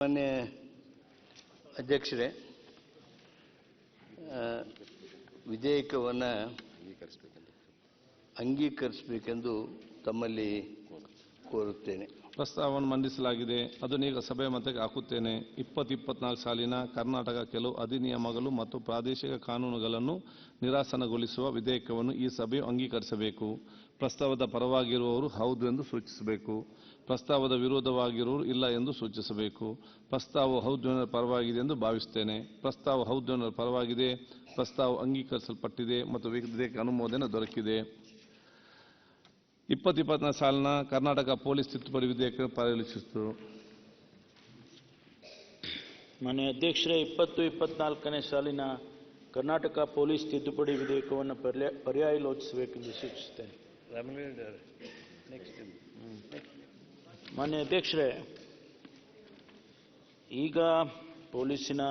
ಮಾನ್ಯ ಅಧ್ಯಕ್ಷರೇ, ವಿಧೇಯಕವನ್ನು ಅಂಗೀಕರಿಸಬೇಕೆಂದು ತಮ್ಮಲ್ಲಿ ಕೋರುತ್ತೇನೆ. ಪ್ರಸ್ತಾವವನ್ನು ಮಂಡಿಸಲಾಗಿದೆ. ಅದನ್ನೀಗ ಸಭೆ ಮತಕ್ಕೆ ಹಾಕುತ್ತೇನೆ. 2024 ಸಾಲಿನ ಕರ್ನಾಟಕ ಕೆಲವು ಅಧಿನಿಯಮಗಳು ಮತ್ತು ಪ್ರಾದೇಶಿಕ ಕಾನೂನುಗಳನ್ನು ನಿರಾಸನಗೊಳಿಸುವ ವಿಧೇಯಕವನ್ನು ಈ ಸಭೆಯು ಅಂಗೀಕರಿಸಬೇಕು. ಪ್ರಸ್ತಾವದ ಪರವಾಗಿರುವವರು ಹೌದು ಎಂದು ಸೂಚಿಸಬೇಕು. ಪ್ರಸ್ತಾವದ ವಿರೋಧವಾಗಿರುವವರು ಇಲ್ಲ ಎಂದು ಸೂಚಿಸಬೇಕು. ಪ್ರಸ್ತಾವವು ಹೌದು ಪರವಾಗಿದೆ ಎಂದು ಭಾವಿಸುತ್ತೇನೆ. ಪ್ರಸ್ತಾವ ಹೌದು ಪರವಾಗಿದೆ. ಪ್ರಸ್ತಾವ ಅಂಗೀಕರಿಸಲ್ಪಟ್ಟಿದೆ ಮತ್ತು ವಿಧೇಯಕ ಅನುಮೋದನೆ ದೊರಕಿದೆ. 2024 ಸಾಲಿನ ಕರ್ನಾಟಕ ಪೊಲೀಸ್ ತಿದ್ದುಪಡಿ ವಿಧೇಯಕ ಪರಿಶೀಲಿಸಿತು. ಮಾನ್ಯ ಅಧ್ಯಕ್ಷರೇ, 2024ನೇ ಸಾಲಿನ ಕರ್ನಾಟಕ ಪೊಲೀಸ್ ತಿದ್ದುಪಡಿ ವಿಧೇಯಕವನ್ನು ಪರ್ಯಾಲೋಚಿಸಬೇಕೆಂದು ಸೂಚಿಸುತ್ತೇನೆ. ಮಾನ್ಯ ಅಧ್ಯಕ್ಷರೇ, ಈಗ ಪೊಲೀಸಿನ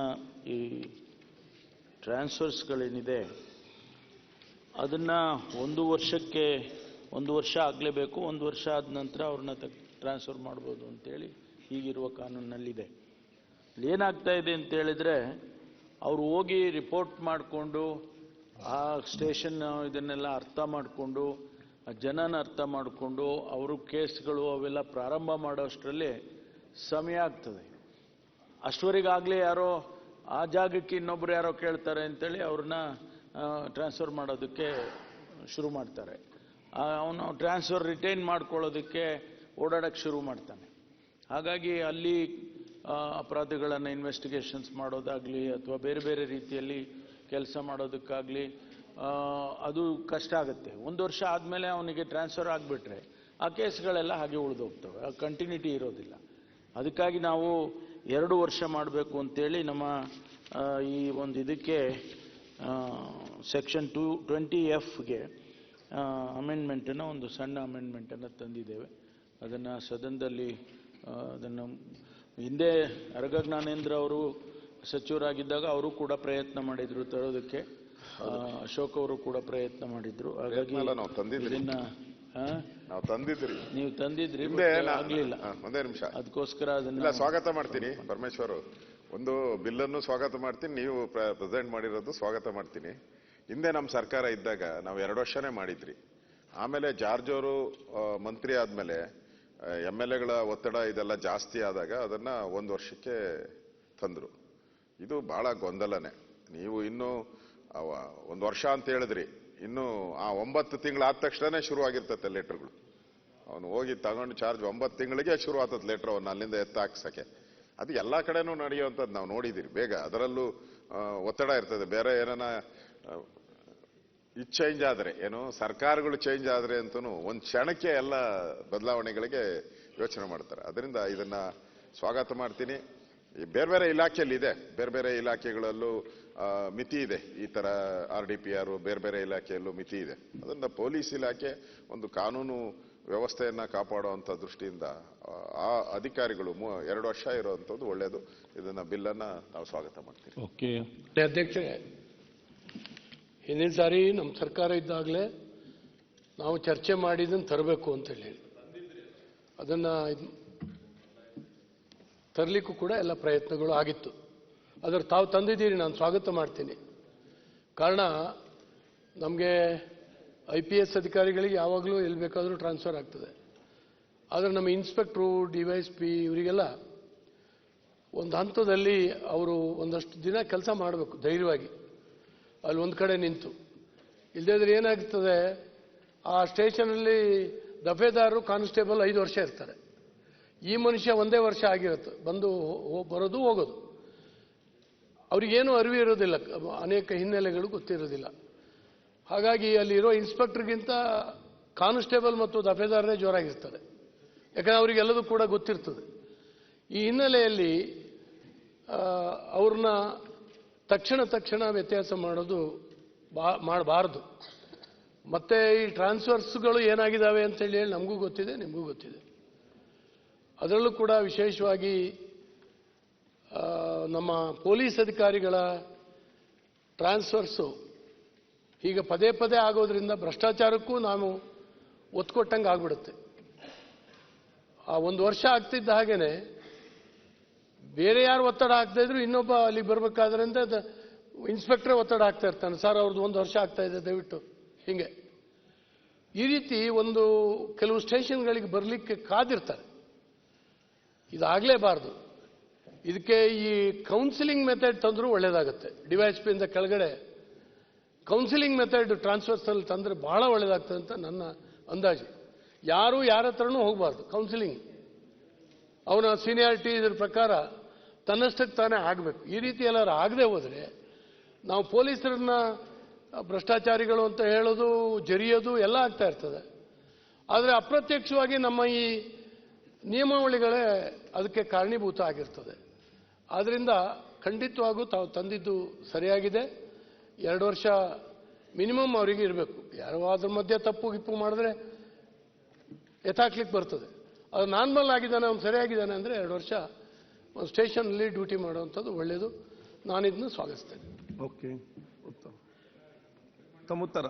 ಈ ಟ್ರಾನ್ಸ್ಫರ್ಸ್ಗಳೇನಿದೆ ಅದನ್ನು ಒಂದು ವರ್ಷ ಆಗಲೇಬೇಕು. 1 ವರ್ಷ ಆದ ನಂತರ ಅವ್ರನ್ನ ಟ್ರಾನ್ಸ್ಫರ್ ಮಾಡ್ಬೋದು ಅಂತೇಳಿ ಈಗಿರುವ ಕಾನೂನಿನಲ್ಲಿದೆ. ಏನಾಗ್ತಾ ಇದೆ ಅಂತ ಹೇಳಿದ್ರೆ, ಅವರು ಹೋಗಿ ರಿಪೋರ್ಟ್ ಮಾಡಿಕೊಂಡು ಆ ಸ್ಟೇಷನ್ ಇದನ್ನೆಲ್ಲ ಅರ್ಥ ಮಾಡಿಕೊಂಡು ಜನನ ಅರ್ಥ ಮಾಡಿಕೊಂಡು ಅವರು ಕೇಸ್ಗಳು ಅವೆಲ್ಲ ಪ್ರಾರಂಭ ಮಾಡೋಷ್ಟರಲ್ಲಿ ಸಮಯ ಆಗ್ತದೆ. ಅಷ್ಟವರೆಗಾಗಲೇ ಯಾರೋ ಆ ಜಾಗಕ್ಕೆ ಇನ್ನೊಬ್ರು ಯಾರೋ ಕೇಳ್ತಾರೆ ಅಂತೇಳಿ ಅವ್ರನ್ನ ಟ್ರಾನ್ಸ್ಫರ್ ಮಾಡೋದಕ್ಕೆ ಶುರು ಮಾಡ್ತಾರೆ. ಅವನು ಟ್ರಾನ್ಸ್ಫರ್ ರಿಟೈನ್ ಮಾಡ್ಕೊಳ್ಳೋದಕ್ಕೆ ಓಡಾಡೋಕ್ಕೆ ಶುರು ಮಾಡ್ತಾನೆ. ಹಾಗಾಗಿ ಅಲ್ಲಿ ಅಪರಾಧಗಳನ್ನು ಇನ್ವೆಸ್ಟಿಗೇಷನ್ಸ್ ಮಾಡೋದಾಗಲಿ ಅಥವಾ ಬೇರೆ ಬೇರೆ ರೀತಿಯಲ್ಲಿ ಕೆಲಸ ಮಾಡೋದಕ್ಕಾಗಲಿ ಅದು ಕಷ್ಟ ಆಗುತ್ತೆ. 1 ವರ್ಷ ಆದಮೇಲೆ ಅವನಿಗೆ ಟ್ರಾನ್ಸ್ಫರ್ ಆಗಿಬಿಟ್ರೆ ಆ ಕೇಸ್ಗಳೆಲ್ಲ ಹಾಗೆ ಉಳಿದೋಗ್ತವೆ, ಆ ಕಂಟಿನ್ಯೂಟಿ ಇರೋದಿಲ್ಲ. ಅದಕ್ಕಾಗಿ ನಾವು 2 ವರ್ಷ ಮಾಡಬೇಕು ಅಂತೇಳಿ ನಮ್ಮ ಈ ಒಂದು ಇದಕ್ಕೆ ಸೆಕ್ಷನ್ 220Fಗೆ ಅಮೆಂಡ್ಮೆಂಟನ್ನು ಒಂದು ಸಣ್ಣ ಅಮೆಂಡ್ಮೆಂಟನ್ನು ತಂದಿದ್ದೇವೆ. ಅದನ್ನು ಸದನದಲ್ಲಿ ಅದನ್ನು ಹಿಂದೆ ಅರಗ ಜ್ಞಾನೇಂದ್ರ ಅವರು ಸಚಿವರಾಗಿದ್ದಾಗ ಅವರು ಕೂಡ ಪ್ರಯತ್ನ ಮಾಡಿದರು ತರೋದಕ್ಕೆ. ಅಶೋಕ್ ಅವರು ಕೂಡ ಪ್ರಯತ್ನ ಮಾಡಿದ್ರು. ಹಾಗಾಗಿ ನೀವು ತಂದಿದ್ರಿ, ಆಗ್ಲಿಲ್ಲ. ಒಂದೇ ನಿಮಿಷ, ಅದಕ್ಕೋಸ್ಕರ ಅದನ್ನ ಸ್ವಾಗತ ಮಾಡ್ತೀನಿ. ಪರಮೇಶ್ವರ್, ಒಂದು ಬಿಲ್ಲನ್ನು ಸ್ವಾಗತ ಮಾಡ್ತೀನಿ, ನೀವು ಪ್ರೆಸೆಂಟ್ ಮಾಡಿರೋದು ಸ್ವಾಗತ ಮಾಡ್ತೀನಿ. ಹಿಂದೆ ನಮ್ಮ ಸರ್ಕಾರ ಇದ್ದಾಗ ನಾವು 2 ವರ್ಷನೇ ಮಾಡಿದ್ರಿ. ಆಮೇಲೆ ಜಾರ್ಜ್ ಅವರು ಮಂತ್ರಿ ಆದ್ಮೇಲೆ MLAಗಳ ಒತ್ತಡ ಇದೆಲ್ಲ ಜಾಸ್ತಿ ಆದಾಗ ಅದನ್ನ 1 ವರ್ಷಕ್ಕೆ ತಂದ್ರು. ಇದು ಬಹಳ ಗೊಂದಲನೆ. ನೀವು ಇನ್ನು 1 ವರ್ಷ ಅಂತ ಹೇಳಿದ್ರಿ, ಇನ್ನು ಆ 9 ತಿಂಗಳಾದ ತಕ್ಷಣನೇ ಶುರು ಆಗಿರ್ತತೆ ಲೆಟರ್ಗಳು. ಅವನು ಹೋಗಿ ತಗೊಂಡು ಚಾರ್ಜ್ 9 ತಿಂಗಳಿಗೆ ಶುರು ಆಗ್ತದೆ ಲೆಟರ್ ಅವನ್ನ ಅಲ್ಲಿಂದ ಎತ್ತಾಕ್ಸಕ್ಕೆ. ಅದು ಎಲ್ಲ ಕಡೆನೂ ನಡೆಯುವಂಥದ್ದು ನಾವು ನೋಡಿದಿರಿ. ಬೇಗ ಅದರಲ್ಲೂ ಒತ್ತಡ ಇರ್ತದೆ. ಬೇರೆ ಏನಾನ ಇದು ಚೇಂಜ್ ಆದ್ರೆ, ಏನು ಸರ್ಕಾರಗಳು ಚೇಂಜ್ ಆದ್ರೆ ಅಂತೂ ಒಂದು ಕ್ಷಣಕ್ಕೆ ಎಲ್ಲ ಬದಲಾವಣೆಗಳಿಗೆ ಯೋಚನೆ ಮಾಡ್ತಾರೆ. ಅದರಿಂದ ಇದನ್ನ ಸ್ವಾಗತ ಮಾಡ್ತೀನಿ. ಈ ಬೇರೆ ಬೇರೆ ಇಲಾಖೆಯಲ್ಲಿ ಇದೆ, ಬೇರೆ ಬೇರೆ ಇಲಾಖೆಗಳಲ್ಲೂ ಮಿತಿ ಇದೆ. ಈ ತರ RDPR ಬೇರೆ ಬೇರೆ ಇಲಾಖೆಯಲ್ಲೂ ಮಿತಿ ಇದೆ. ಅದರಿಂದ ಪೊಲೀಸ್ ಇಲಾಖೆ ಒಂದು ಕಾನೂನು ವ್ಯವಸ್ಥೆಯನ್ನ ಕಾಪಾಡುವಂತ ದೃಷ್ಟಿಯಿಂದ ಆ ಅಧಿಕಾರಿಗಳು 2 ವರ್ಷ ಇರುವಂತದ್ದು ಒಳ್ಳೆಯದು. ಇದನ್ನ ಬಿಲ್ಲನ್ನ ನಾವು ಸ್ವಾಗತ ಮಾಡ್ತೀವಿ. ಓಕೆ ಅಧ್ಯಕ್ಷರೇ, ಹಿಂದಿನ ಸಾರಿ ನಮ್ಮ ಸರ್ಕಾರ ಇದ್ದಾಗಲೇ ನಾವು ಚರ್ಚೆ ಮಾಡಿದ್ದನ್ನು ತರಬೇಕು ಅಂತ ಹೇಳಿ ಅದನ್ನ ತರಲಿಕ್ಕೂ ಕೂಡ ಎಲ್ಲ ಪ್ರಯತ್ನಗಳು ಆಗಿತ್ತು. ಅದರ ತಾವು ತಂದಿದ್ದೀರಿ, ನಾನು ಸ್ವಾಗತ ಮಾಡ್ತೀನಿ. ಕಾರಣ ನಮಗೆ IPS ಅಧಿಕಾರಿಗಳಿಗೆ ಯಾವಾಗಲೂ ಎಲ್ಲಿ ಬೇಕಾದರೂ ಟ್ರಾನ್ಸ್ಫರ್ ಆಗ್ತದೆ. ಆದರೆ ನಮ್ಮ ಇನ್ಸ್ಪೆಕ್ಟ್ರು, DYSP ಇವರಿಗೆಲ್ಲ ಒಂದು ಹಂತದಲ್ಲಿ ಅವರು ಒಂದಷ್ಟು ದಿನ ಕೆಲಸ ಮಾಡಬೇಕು ಧೈರ್ಯವಾಗಿ, ಅಲ್ಲಿ ಒಂದು ಕಡೆ ನಿಂತು. ಇಲ್ಲದಿದ್ರೆ ಏನಾಗ್ತದೆ, ಆ ಸ್ಟೇಷನಲ್ಲಿ ದಫೇದಾರರು ಕಾನ್ಸ್ಟೇಬಲ್ 5 ವರ್ಷ ಇರ್ತಾರೆ. ಈ ಮನುಷ್ಯ 1 ವರ್ಷ ಆಗಿರುತ್ತೆ, ಬಂದು ಬರೋದು ಹೋಗೋದು. ಅವ್ರಿಗೇನು ಅರಿವು ಇರೋದಿಲ್ಲ, ಅನೇಕ ಹಿನ್ನೆಲೆಗಳು ಗೊತ್ತಿರೋದಿಲ್ಲ. ಹಾಗಾಗಿ ಅಲ್ಲಿರೋ ಇನ್ಸ್ಪೆಕ್ಟರ್ಗಿಂತ ಕಾನ್ಸ್ಟೇಬಲ್ ಮತ್ತು ದಫೇದಾರರೇ ಜೋರಾಗಿರ್ತಾರೆ. ಯಾಕಂದರೆ ಅವರಿಗೆಲ್ಲದೂ ಕೂಡ ಗೊತ್ತಿರ್ತದೆ. ಈ ಹಿನ್ನೆಲೆಯಲ್ಲಿ ಅವ್ರನ್ನ ತಕ್ಷಣ ವ್ಯತ್ಯಾಸ ಮಾಡೋದು ಮಾಡಬಾರ್ದು. ಮತ್ತೆ ಈ ಟ್ರಾನ್ಸ್ಫರ್ಸ್ಗಳು ಏನಾಗಿದ್ದಾವೆ ಅಂತೇಳಿ ನಮಗೂ ಗೊತ್ತಿದೆ, ನಿಮಗೂ ಗೊತ್ತಿದೆ. ಅದರಲ್ಲೂ ಕೂಡ ವಿಶೇಷವಾಗಿ ನಮ್ಮ ಪೊಲೀಸ್ ಅಧಿಕಾರಿಗಳ ಟ್ರಾನ್ಸ್ಫರ್ಸು ಹೀಗೆ ಪದೇ ಪದೇ ಆಗೋದ್ರಿಂದ ಭ್ರಷ್ಟಾಚಾರಕ್ಕೂ ನಾವು ಒತ್ತು ಕೊಟ್ಟಂಗೆ ಆಗ್ಬಿಡುತ್ತೆ. ಆ 1 ವರ್ಷ ಆಗ್ತಿದ್ದ ಹಾಗೇನೆ ಬೇರೆ ಯಾರು ಒತ್ತಡ ಹಾಕ್ತಾ ಇದ್ರು ಇನ್ನೊಬ್ಬ ಅಲ್ಲಿಗೆ ಬರಬೇಕಾದ್ರೆ ಅಂತ ಇನ್ಸ್ಪೆಕ್ಟರ್ ಒತ್ತಡ ಹಾಕ್ತಾ ಇರ್ತಾನೆ, ಸರ್ ಅವ್ರದ್ದು 1 ವರ್ಷ ಆಗ್ತಾ ಇದೆ ದಯವಿಟ್ಟು. ಹಿಂಗೆ ಈ ರೀತಿ ಒಂದು ಕೆಲವು ಸ್ಟೇಷನ್ಗಳಿಗೆ ಬರಲಿಕ್ಕೆ ಕಾದಿರ್ತಾರೆ. ಇದಾಗಲೇಬಾರ್ದು. ಇದಕ್ಕೆ ಈ ಕೌನ್ಸಿಲಿಂಗ್ ಮೆಥಡ್ ತಂದರೂ ಒಳ್ಳೇದಾಗುತ್ತೆ. ಡಿವೈಎಸ್ಪಿ ಇಂದ ಕೆಳಗಡೆ ಕೌನ್ಸಿಲಿಂಗ್ ಮೆಥಡ್ ಟ್ರಾನ್ಸ್ಫರ್ಸಲ್ಲಿ ತಂದರೆ ಬಹಳ ಒಳ್ಳೇದಾಗ್ತದೆ ಅಂತ ನನ್ನ ಅಂದಾಜು. ಯಾರು ಯಾರ ಹತ್ರನೂ ಹೋಗಬಾರ್ದು. ಕೌನ್ಸಿಲಿಂಗ್ ಅವನ ಸೀನಿಯಾರಿಟಿ ಇದ್ರ ಪ್ರಕಾರ ತನ್ನಷ್ಟಕ್ಕೆ ತಾನೇ ಆಗಬೇಕು. ಈ ರೀತಿ ಎಲ್ಲರೂ ಆಗದೆ ಹೋದರೆ ನಾವು ಪೊಲೀಸರನ್ನ ಭ್ರಷ್ಟಾಚಾರಿಗಳು ಅಂತ ಹೇಳೋದು, ಜರಿಯೋದು ಎಲ್ಲ ಆಗ್ತಾ ಇರ್ತದೆ. ಆದರೆ ಅಪ್ರತ್ಯಕ್ಷವಾಗಿ ನಮ್ಮ ಈ ನಿಯಮಾವಳಿಗಳೇ ಅದಕ್ಕೆ ಕಾರಣೀಭೂತ ಆಗಿರ್ತದೆ. ಆದ್ದರಿಂದ ಖಂಡಿತವಾಗೂ ತಾವು ತಂದಿದ್ದು ಸರಿಯಾಗಿದೆ. 2 ವರ್ಷ ಮಿನಿಮಮ್ ಅವರಿಗೆ ಇರಬೇಕು. ಯಾರೋ ಅದ್ರ ಮಧ್ಯೆ ತಪ್ಪು ಗಿಪ್ಪು ಮಾಡಿದ್ರೆ ಎತ್ತಾಕ್ಲಿಕ್ಕೆ ಬರ್ತದೆ. ಅದು ನಾರ್ಮಲ್ ಆಗಿದ್ದಾನೆ, ಅವ್ನು ಸರಿಯಾಗಿದ್ದಾನೆ ಅಂದರೆ 2 ವರ್ಷ ಒಂದು ಸ್ಟೇಷನಲ್ಲಿ ಡ್ಯೂಟಿ ಮಾಡುವಂಥದ್ದು ಒಳ್ಳೆಯದು. ನಾನಿದನ್ನು ಸ್ವಾಗತಿಸ್ತೇನೆ. ಓಕೆ, ಉತ್ತಮ. ತಮ್ಮ ಉತ್ತರ.